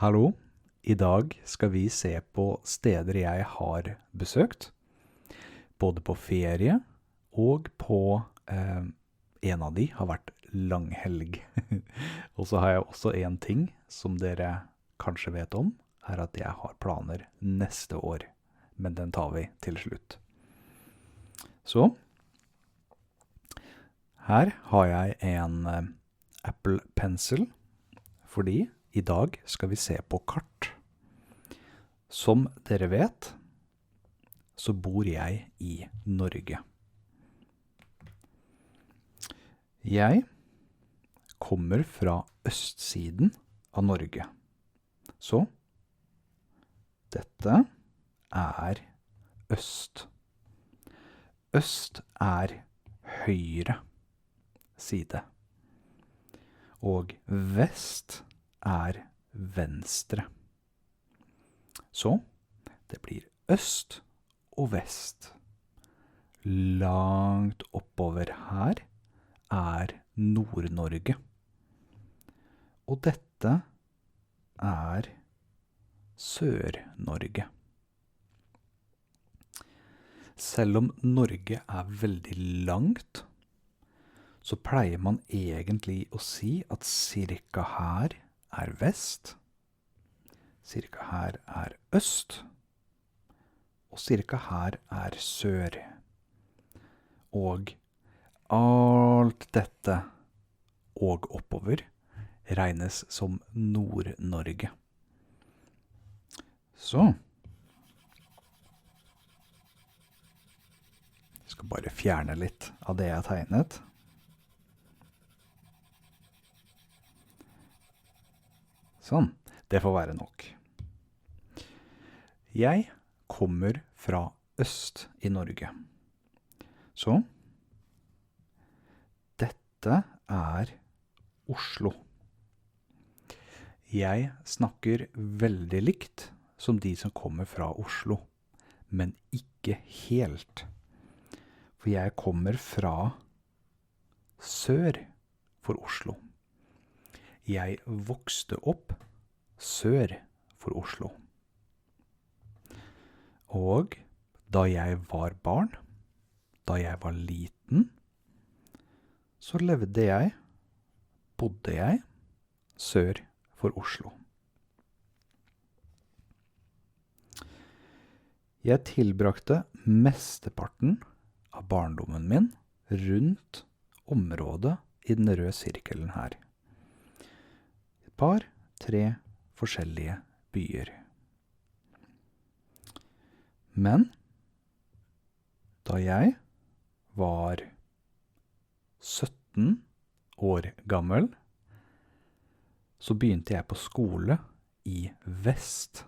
Hallo, i dag skal vi se på steder jeg har besøkt, både på ferie og på en av de har vært langhelg. Og så har jeg også en ting som dere kanskje vet om, er at jeg har planer neste år, men den tar vi til slutt. Så, her har jeg en Apple Pencil, fordi i dag skal vi se på kart. Som dere vet, så bor jeg i Norge. Jeg kommer fra østsiden av Norge. Så, dette er øst. Øst er høyre side. Og vest er venstre. Så, det blir øst og vest. Langt oppover her er Nord-Norge. Og dette er Sør-Norge. Selv om Norge er veldig langt, så pleier man egentlig å si at cirka her er vest, cirka her er øst, og cirka her er sør. Og alt dette og oppover regnes som Nord-Norge. Så, jeg skal bare fjerne litt av det jeg har tegnet. Sånn, det får være nok. Jeg kommer fra øst i Norge. Så, dette er Oslo. Jeg snakker veldig likt som de som kommer fra Oslo, men ikke helt. For jeg kommer fra sør for Oslo. Jeg vokste opp sør for Oslo. Og da jeg var barn, da jeg var liten, så bodde jeg sør for Oslo. Jeg tilbrakte mesteparten av barndommen min rundt området i den røde sirkelen her. Et tre forskjellige byer. Men da jeg var 17 år gammel, så begynte jeg på skole i vest.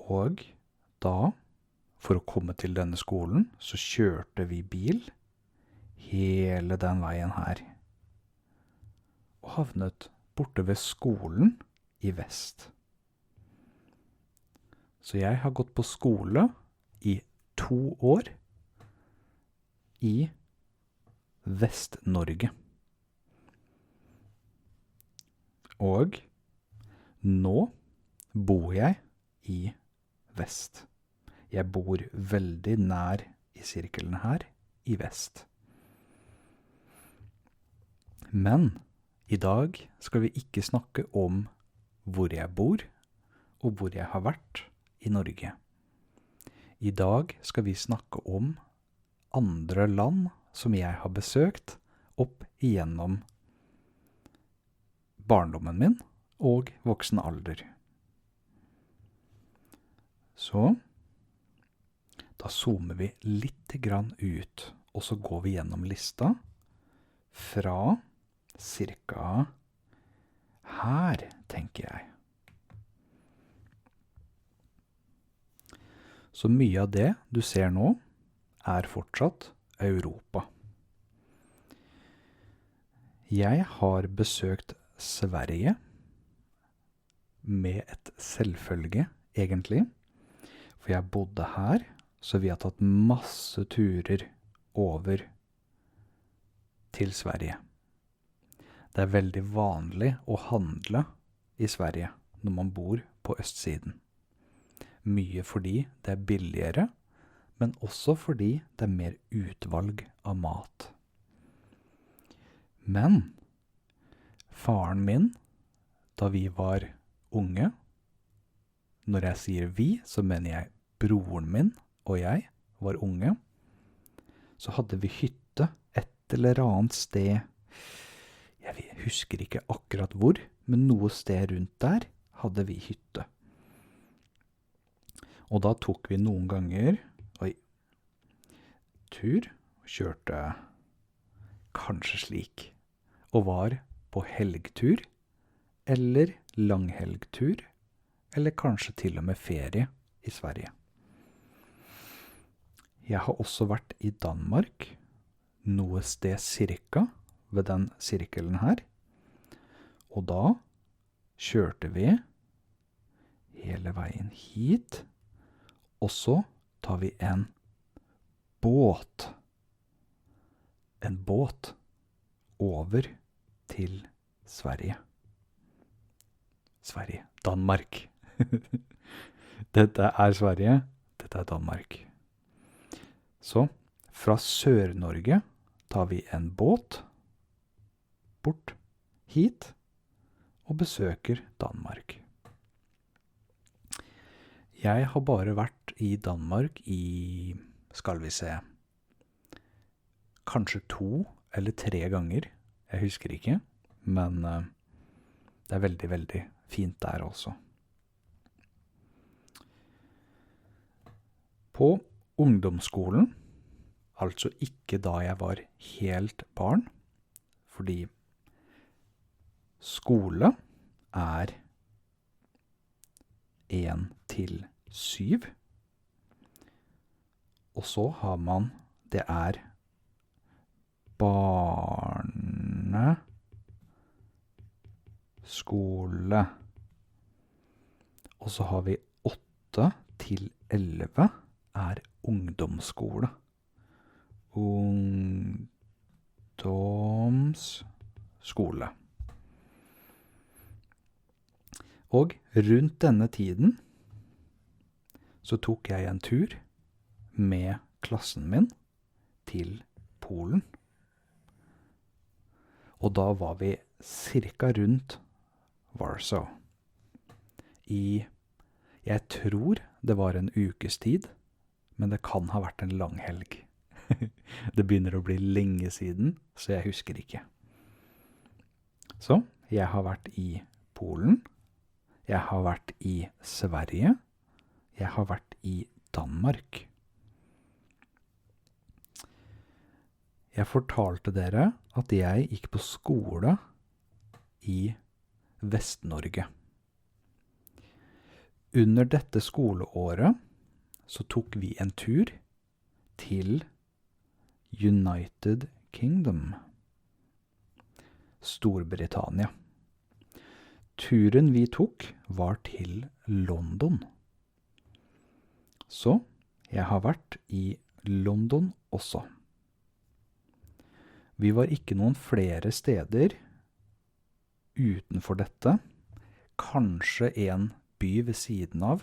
Og da, for å komme til denne skolen, så kjørte vi bil hele den veien her. Og havnet borte ved skolen i vest. Så jeg har gått på skole i 2 år i Vest-Norge. Og nå bor jeg i vest. Jeg bor veldig nær i sirkelen her i vest. Men i dag skal vi ikke snakke om hvor jeg bor og hvor jeg har vært i Norge. I dag skal vi snakke om andre land som jeg har besøkt opp igjennom barndommen min og voksen alder. Så, da zoomer vi litt grann ut, og så går vi gjennom lista fra cirka her, tenker jeg. Så mye av det du ser nå er fortsatt Europa. Jeg har besøkt Sverige med et selvfølge, egentlig. For jeg bodde her, så vi har tatt masse turer over til Sverige. Det er veldig vanlig å handle i Sverige når man bor på østsiden. Mye fordi det er billigere, men også fordi det er mer utvalg av mat. Men faren min, da vi var unge, når jeg sier vi, så mener jeg broren min og jeg var unge, så hadde vi hytte et eller annet sted. Jeg husker ikke akkurat hvor, men noe sted rundt der hadde vi hytte. Og da tok vi noen ganger tur, kjørte kanskje slik, og var på helgtur, eller langhelgtur, eller kanskje til og med ferie i Sverige. Jeg har også vært i Danmark, noe sted cirka ved den sirkelen her, og da kjørte vi hele veien hit, og så tar vi en båt over til Sverige. Danmark. Dette er Sverige, dette er Danmark. Så fra Sør-Norge tar vi en båt bort hit og besøker Danmark. Jeg har bare vært i Danmark i, skal vi se, kanskje 2 eller 3 ganger. Jeg husker ikke, men det er veldig, veldig fint der også. På ungdomsskolen, altså ikke da jeg var helt barn, fordi skole er 1 til 7, og så har man, det er barneskole, og så har vi 8 til 11 er ungdomsskole. Ungdomsskole. Og rundt denne tiden så tok jeg en tur med klassen min til Polen. Og da var vi cirka rundt Warsaw. Jeg tror det var en ukes tid, men det kan ha vært en lang helg. Det begynner å bli lenge siden, så jeg husker ikke. Så jeg har vært i Polen, jeg har vært i Sverige, jeg har vært i Danmark. Jeg fortalte dere at jeg gikk på skole i Vest-Norge. Under dette skoleåret så tok vi en tur til United Kingdom, Storbritannia. Turen vi tok var til London. Så jeg har vært i London også. Vi var ikke noen flere steder utenfor dette. Kanskje en by ved siden av,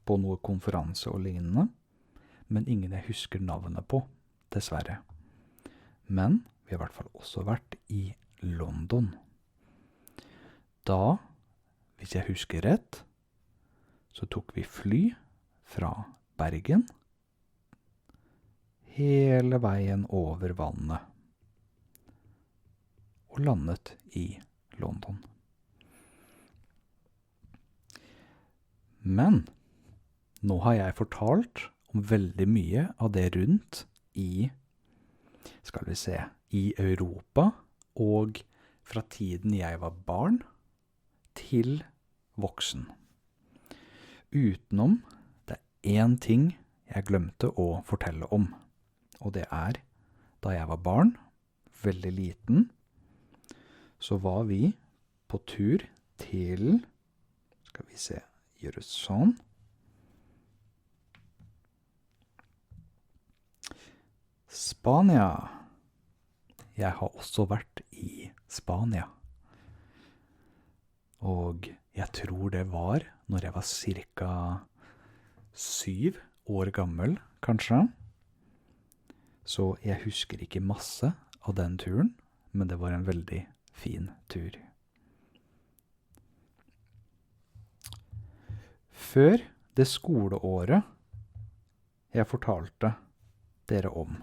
på noe konferanse og lignende, men ingen jeg husker navnet på, dessverre. Men vi har i hvert fall også vært i London. Da, hvis jeg husker rett, så tok vi fly fra Bergen hele veien over vannet og landet i London. Men nå har jeg fortalt om veldig mye av det rundt i, skal vi se, i Europa, og fra tiden jeg var barn til voksen. Utenom, det er en ting jeg glemte å fortelle om, og det er, da jeg var barn, veldig liten, så var vi på tur til, skal vi se, gjøre sånn. Spania. Jeg har også vært i Spania. Og jeg tror det var når jeg var cirka 7 år gammel, kanskje. Så jeg husker ikke masse av den turen, men det var en veldig fin tur. Før det skoleåret jeg fortalte dere om,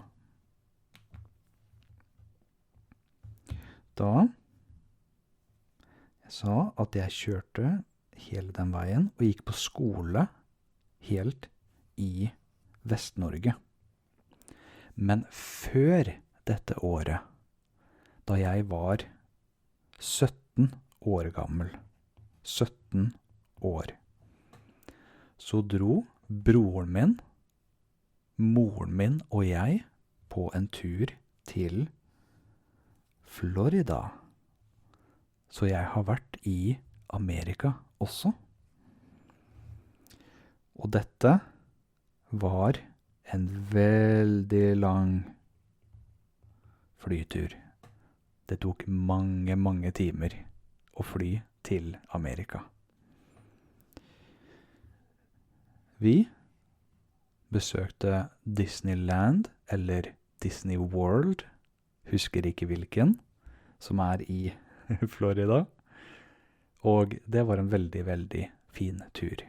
da jeg sa at jeg kjørte hele den veien og gikk på skole helt i Vest-Norge. Men før dette året, da jeg var 17 år gammel, 17 år, så dro broren min, moren min og jeg på en tur til Florida. Så jeg har vært i Amerika også. Og dette var en veldig lang flytur. Det tok mange, mange timer å fly til Amerika. Vi besøkte Disneyland, eller Disney World, husker ikke hvilken, som er i Florida. Og det var en veldig, veldig fin tur.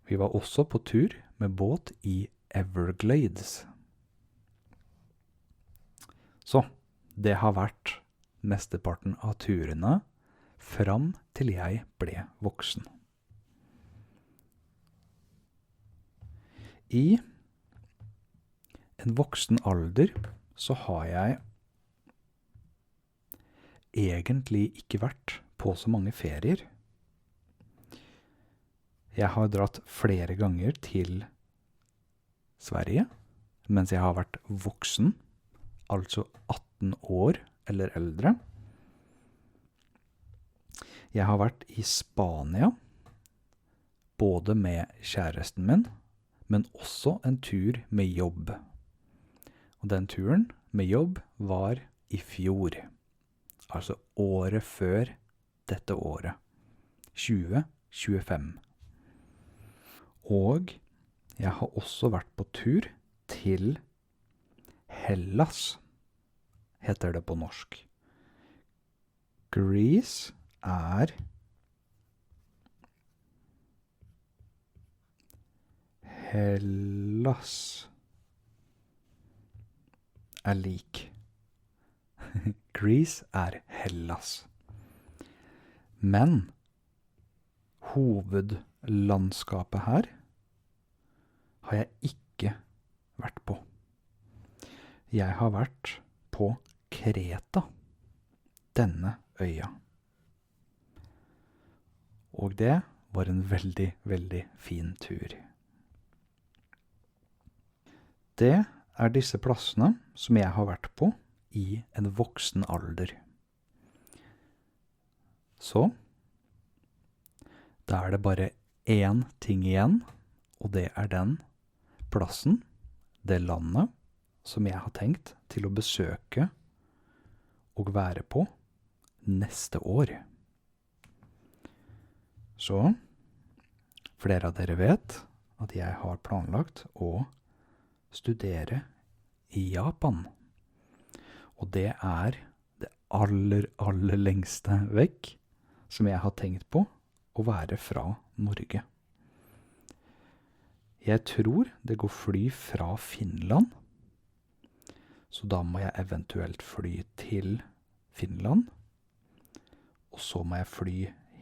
Vi var også på tur med båt i Everglades. Så det har vært mesteparten av turene fram til jeg ble voksen. I en voksen alder så har jeg egentlig ikke vært på så mange ferier. Jeg har dratt flere ganger til Sverige, mens jeg har vært voksen, altså 18 år eller eldre. Jeg har vært i Spania, både med kjæresten min, men også en tur med jobb. Og den turen med jobb var i fjor, altså året før dette året, 2025. Og jeg har også vært på tur til Hellas, heter det på norsk. Greece er Hellas er lik. Greece er Hellas. Men hovedlandskapet her har jeg ikke vært på. Jeg har vært på Kreta, denne øya. Og det var en veldig, veldig fin tur. Det er disse plassene som jeg har vært på i en voksen alder. Så, da er det bare én ting igjen, og det er den plassen, det landet, som jeg har tenkt til å besøke og være på neste år. Så, flere av dere vet at jeg har planlagt å studere i Japan. Og det er det aller, aller lengste vekk som jeg har tenkt på å være fra Norge. Jeg tror det går fly fra Finland, så da må jeg eventuelt fly til Finland, og så må jeg fly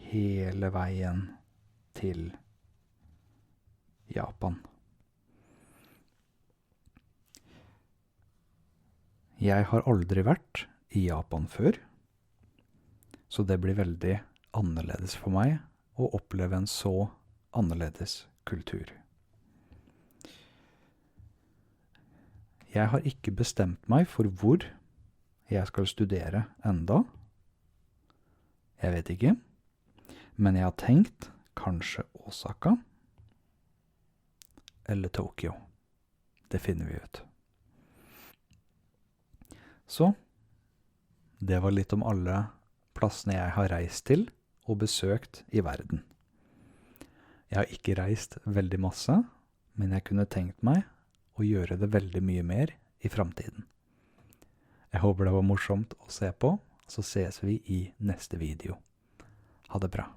hele veien til Japan. Jeg har aldri vært i Japan før, så det blir veldig annerledes for meg å oppleve en så annerledes kultur. Jeg har ikke bestemt meg for hvor jeg skal studere enda. Jeg vet ikke, men jeg har tenkt kanskje Osaka eller Tokyo. Det finner vi ut. Så, det var litt om alle plassene jeg har reist til og besøkt i verden. Jeg har ikke reist veldig masse, men jeg kunne tenkt meg å gjøre det veldig mye mer i fremtiden. Jeg håper det var morsomt å se på, så ses vi i neste video. Ha det bra.